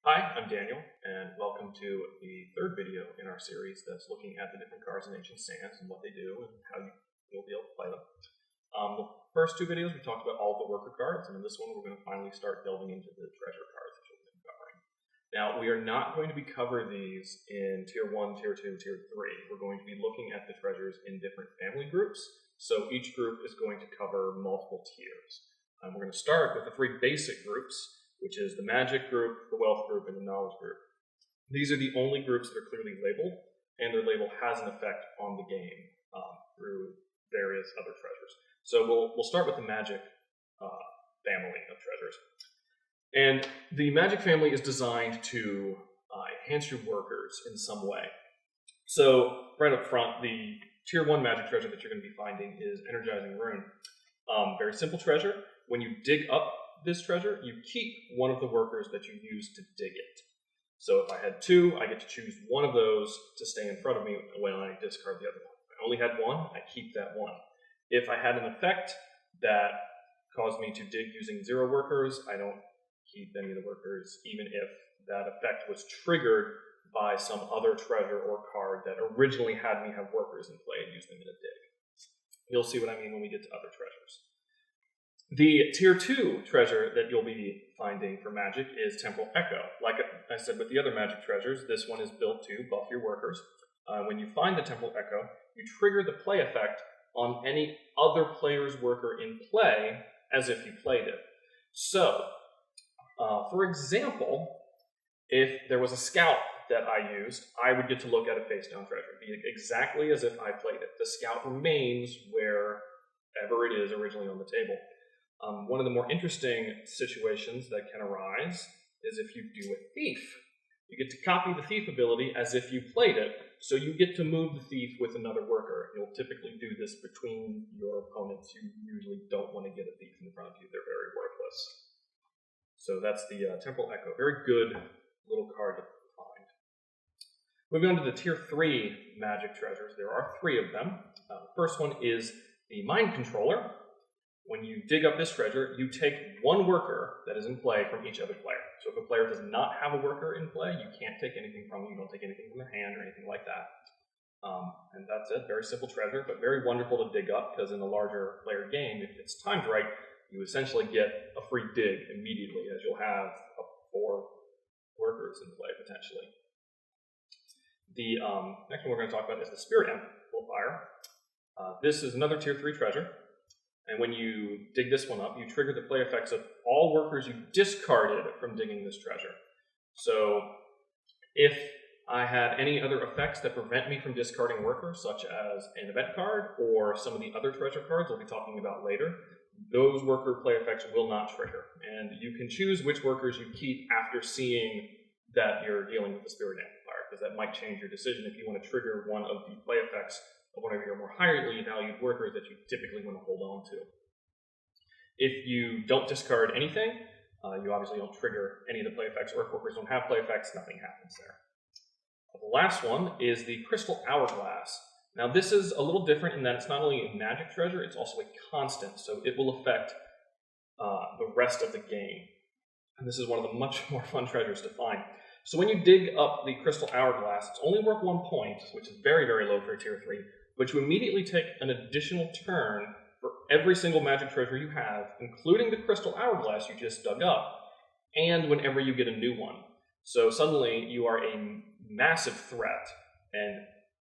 Hi, I'm Daniel, and welcome to the third video in our series that's looking at the different cards in Ancient Sands and what they do and how you'll be able to play them. The first two videos we talked about all of the worker cards, and in this one we're going to finally start delving into the treasure cards that you'll be covering. Now, we are not going to be covering these in Tier 1, Tier 2, Tier 3. We're going to be looking at the treasures in different family groups, so each group is going to cover multiple tiers. We're going to start with the three basic groups, which is the magic group, the wealth group, and the knowledge group. These are the only groups that are clearly labeled, and their label has an effect on the game through various other treasures. So we'll start with the magic family of treasures. And the magic family is designed to enhance your workers in some way. So right up front, the Tier 1 magic treasure that you're going to be finding is Energizing Rune. Very simple treasure. When you dig up this treasure, you keep one of the workers that you use to dig it. So if I had two, I get to choose one of those to stay in front of me when I discard the other one. If I only had one, I keep that one. If I had an effect that caused me to dig using 0 workers, I don't keep any of the workers, even if that effect was triggered by some other treasure or card that originally had me have workers in play and use them in a dig. You'll see what I mean when we get to other treasures. The Tier 2 treasure that you'll be finding for magic is Temporal Echo. Like I said with the other magic treasures, this one is built to buff your workers. When you find the Temporal Echo, you trigger the play effect on any other player's worker in play as if you played it. So, for example, if there was a scout that I used, I would get to look at a face-down treasure, be exactly as if I played it. The scout remains wherever it is originally on the table. One of the more interesting situations that can arise is if you do a thief. You get to copy the thief ability as if you played it, so you get to move the thief with another worker. You'll typically do this between your opponents. You usually don't want to get a thief in front of you. They're very worthless. So that's the Temporal Echo. Very good little card to find. Moving on to the Tier 3 magic treasures. There are 3 of them. The first one is the Mind Controller. When you dig up this treasure, you take one worker that is in play from each other player. So if a player does not have a worker in play, you can't take anything from them. You don't take anything from their hand or anything like that. And that's it. Very simple treasure, but very wonderful to dig up, because in a larger player game, if it's timed right, you essentially get a free dig immediately, as you'll have up to 4 workers in play, potentially. The next one we're going to talk about is the Spirit Amplifier. This is another Tier 3 treasure. And when you dig this one up, you trigger the play effects of all workers you discarded from digging this treasure. So if I had any other effects that prevent me from discarding workers, such as an event card or some of the other treasure cards we'll be talking about later, those worker play effects will not trigger. And you can choose which workers you keep after seeing that you're dealing with the Spirit Amplifier, because that might change your decision if you want to trigger one of the play effects of one of your more highly valued workers that you typically want to hold on to. If you don't discard anything, you obviously don't trigger any of the play effects, or if workers don't have play effects, nothing happens there. The last one is the Crystal Hourglass. Now this is a little different in that it's not only a magic treasure, it's also a constant, so it will affect the rest of the game. And this is one of the much more fun treasures to find. So when you dig up the Crystal Hourglass, it's only worth 1 point, which is very, very low for a Tier 3, but you immediately take an additional turn for every single magic treasure you have, including the Crystal Hourglass you just dug up, and whenever you get a new one. So suddenly you are a massive threat, and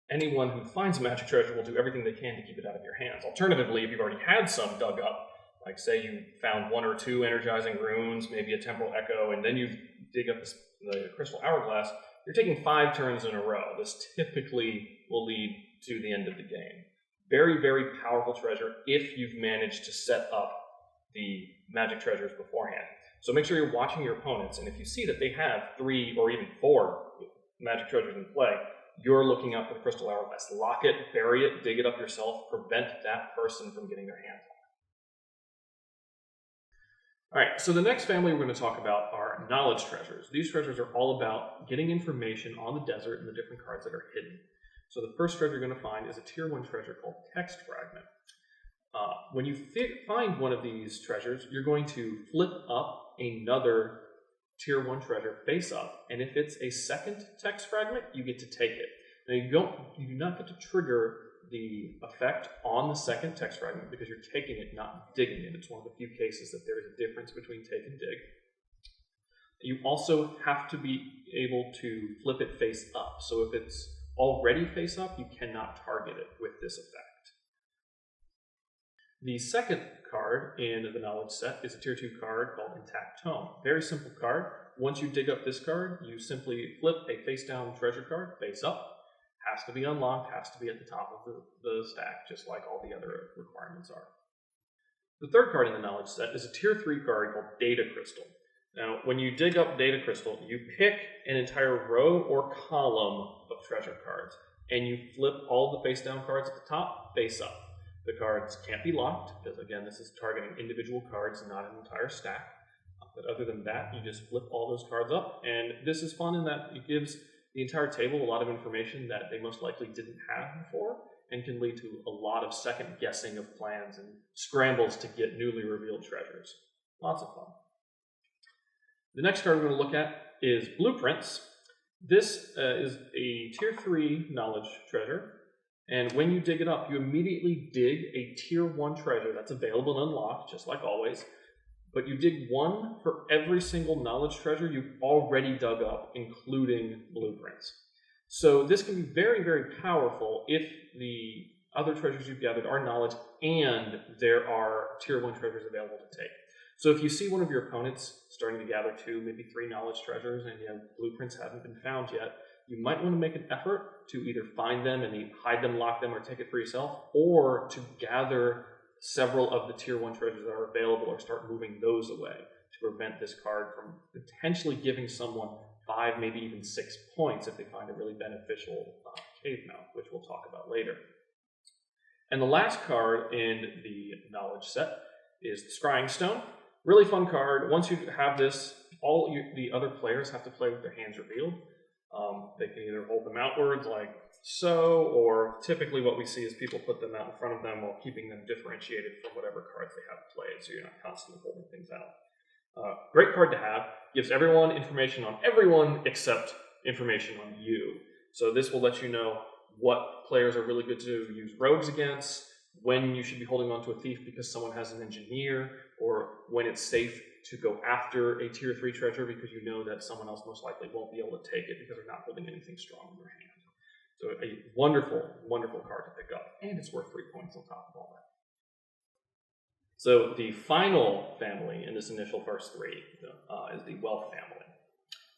anyone who finds a magic treasure will do everything they can to keep it out of your hands. Alternatively, if you've already had some dug up, like say you found 1 or 2 Energizing Runes, maybe a Temporal Echo, and then you dig up the Crystal Hourglass, you're taking 5 turns in a row. This typically will lead to the end of the game. Very, very powerful treasure if you've managed to set up the magic treasures beforehand. So make sure you're watching your opponents, and if you see that they have 3 or even 4 magic treasures in play, you're looking out for the Crystal Hourglass. Lock it, bury it, dig it up yourself, prevent that person from getting their hands on it. All right, so the next family we're going to talk about are knowledge treasures. These treasures are all about getting information on the desert and the different cards that are hidden. So the first treasure you're going to find is a Tier 1 treasure called Text Fragment. When you find one of these treasures, you're going to flip up another tier 1 treasure face up, and if it's a second text fragment, you get to take it. Now you do not get to trigger the effect on the second text fragment because you're taking it, not digging it. It's one of the few cases that there is a difference between take and dig. You also have to be able to flip it face up. So if it's already face up, you cannot target it with this effect. The second card in the knowledge set is a tier 2 card called Intact Tome. Very simple card. Once you dig up this card, you simply flip a face down treasure card face up. Has to be unlocked, has to be at the top of the stack, just like all the other requirements are. The third card in the knowledge set is a tier 3 card called Data Crystal. Now, when you dig up Data Crystal, you pick an entire row or column of treasure cards, and you flip all the face down cards at the top face up. The cards can't be locked, because again, this is targeting individual cards, not an entire stack. But other than that, you just flip all those cards up, and this is fun in that it gives the entire table a lot of information that they most likely didn't have before, and can lead to a lot of second guessing of plans and scrambles to get newly revealed treasures. Lots of fun. The next card we're going to look at is Blueprints. This is a tier 3 knowledge treasure, and when you dig it up, you immediately dig a tier 1 treasure that's available and unlocked, just like always, but you dig one for every single knowledge treasure you've already dug up, including Blueprints. So this can be very, very powerful if the other treasures you've gathered are knowledge and there are tier 1 treasures available to take. So if you see one of your opponents starting to gather 2, maybe 3 knowledge treasures, and Blueprints haven't been found yet, you might want to make an effort to either find them and hide them, lock them, or take it for yourself, or to gather several of the tier 1 treasures that are available or start moving those away to prevent this card from potentially giving someone 5, maybe even 6 points if they find a really beneficial cave mouth, which we'll talk about later. And the last card in the knowledge set is the Scrying Stone. Really fun card. Once you have this, the other players have to play with their hands revealed. They can either hold them outwards like so, or typically what we see is people put them out in front of them while keeping them differentiated from whatever cards they have played, so you're not constantly holding things out. Great card to have. Gives everyone information on everyone except information on you. So this will let you know what players are really good to use rogues against, when you should be holding on to a thief because someone has an engineer, or when it's safe to go after a tier 3 treasure because you know that someone else most likely won't be able to take it because they're not holding anything strong in their hand. So a wonderful, wonderful card to pick up, and it's worth 3 points on top of all that. So the final family in this initial first 3 is the Wealth family.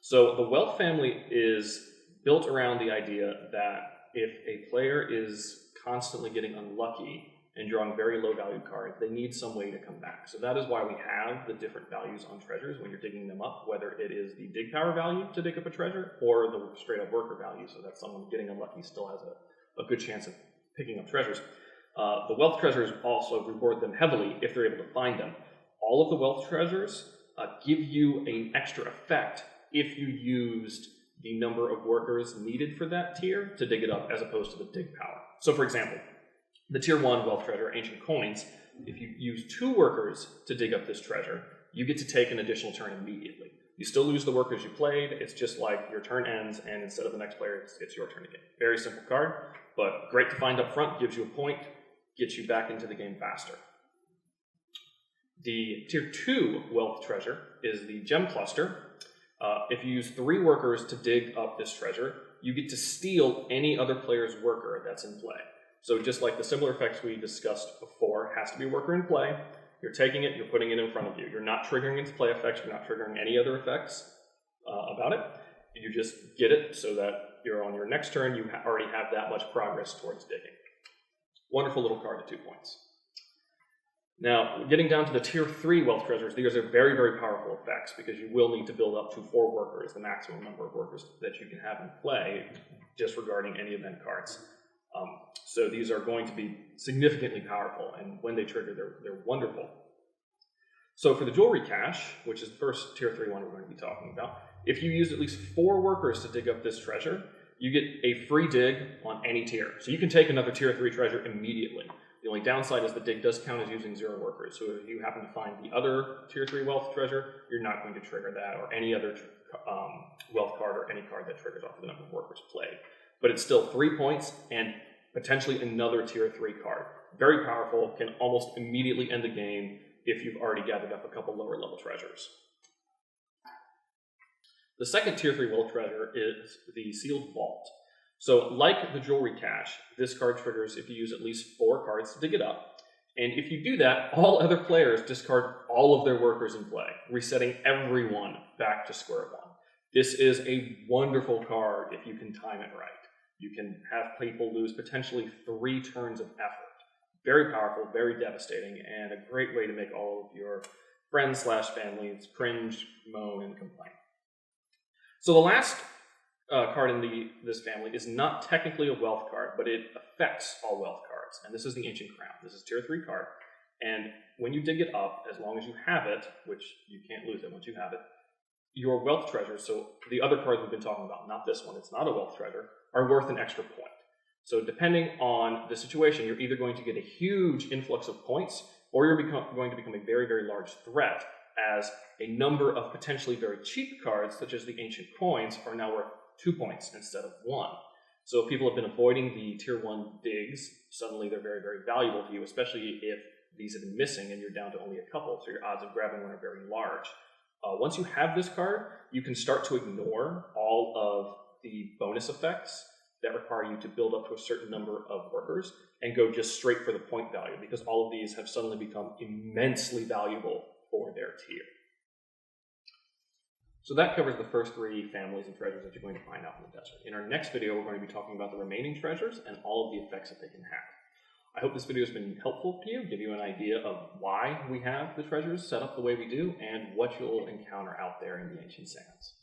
So the Wealth family is built around the idea that if a player is constantly getting unlucky and drawing very low value cards, they need some way to come back. So that is why we have the different values on treasures when you're digging them up, whether it is the dig power value to dig up a treasure or the straight up worker value, so that someone getting unlucky still has a good chance of picking up treasures. The wealth treasures also reward them heavily if they're able to find them. All of the wealth treasures give you an extra effect if you used the number of workers needed for that tier to dig it up as opposed to the dig power. So for example, the tier 1 wealth treasure, Ancient Coins, if you use 2 workers to dig up this treasure, you get to take an additional turn immediately. You still lose the workers you played, it's just like your turn ends, and instead of the next player, it's your turn again. Very simple card, but great to find up front, gives you a point, gets you back into the game faster. The tier 2 wealth treasure is the Gem Cluster. If you use 3 workers to dig up this treasure, you get to steal any other player's worker that's in play. So just like the similar effects we discussed before, it has to be a worker in play. You're taking it, you're putting it in front of you. You're not triggering its play effects, you're not triggering any other effects about it. You just get it so that you're on your next turn, you already have that much progress towards digging. Wonderful little card at 2 points. Now, getting down to the tier 3 wealth treasures, these are very, very powerful effects because you will need to build up to 4 workers, the maximum number of workers that you can have in play, disregarding any event cards. So these are going to be significantly powerful, and when they trigger, they're wonderful. So for the Jewelry Cache, which is the first tier 3 one we're going to be talking about, if you use at least 4 workers to dig up this treasure, you get a free dig on any tier. So you can take another tier 3 treasure immediately. The only downside is the dig does count as using 0 workers. So if you happen to find the other tier 3 wealth treasure, you're not going to trigger that or any other wealth card or any card that triggers off of the number of workers played. But it's still 3 points and potentially another tier 3 card. Very powerful, can almost immediately end the game if you've already gathered up a couple lower level treasures. The second tier 3 wealth treasure is the Sealed Vault. So like the Jewelry Cache, this card triggers if you use at least 4 cards to dig it up. And if you do that, all other players discard all of their workers in play, resetting everyone back to square one. This is a wonderful card if you can time it right. You can have people lose potentially 3 turns of effort. Very powerful, very devastating, and a great way to make all of your friends/families cringe, moan, and complain. So the last card in this family is not technically a wealth card, but it affects all wealth cards, and this is the Ancient Crown. This is tier 3 card, and when you dig it up, as long as you have it, which you can't lose it once you have it, your wealth treasures, so the other cards we've been talking about, not this one, it's not a wealth treasure, are worth an extra point. So depending on the situation, you're either going to get a huge influx of points, or you're going to become a very, very large threat, as a number of potentially very cheap cards, such as the Ancient Coins, are now worth 2 points instead of 1. So if people have been avoiding the tier 1 digs, suddenly they're very, very valuable to you, especially if these have been missing and you're down to only a couple, so your odds of grabbing one are very large. Once you have this card, you can start to ignore all of the bonus effects that require you to build up to a certain number of workers and go just straight for the point value, because all of these have suddenly become immensely valuable for their tier. So that covers the first 3 families of treasures that you're going to find out in the desert. In our next video, we're going to be talking about the remaining treasures and all of the effects that they can have. I hope this video has been helpful to you, give you an idea of why we have the treasures set up the way we do and what you'll encounter out there in the Ancient Sands.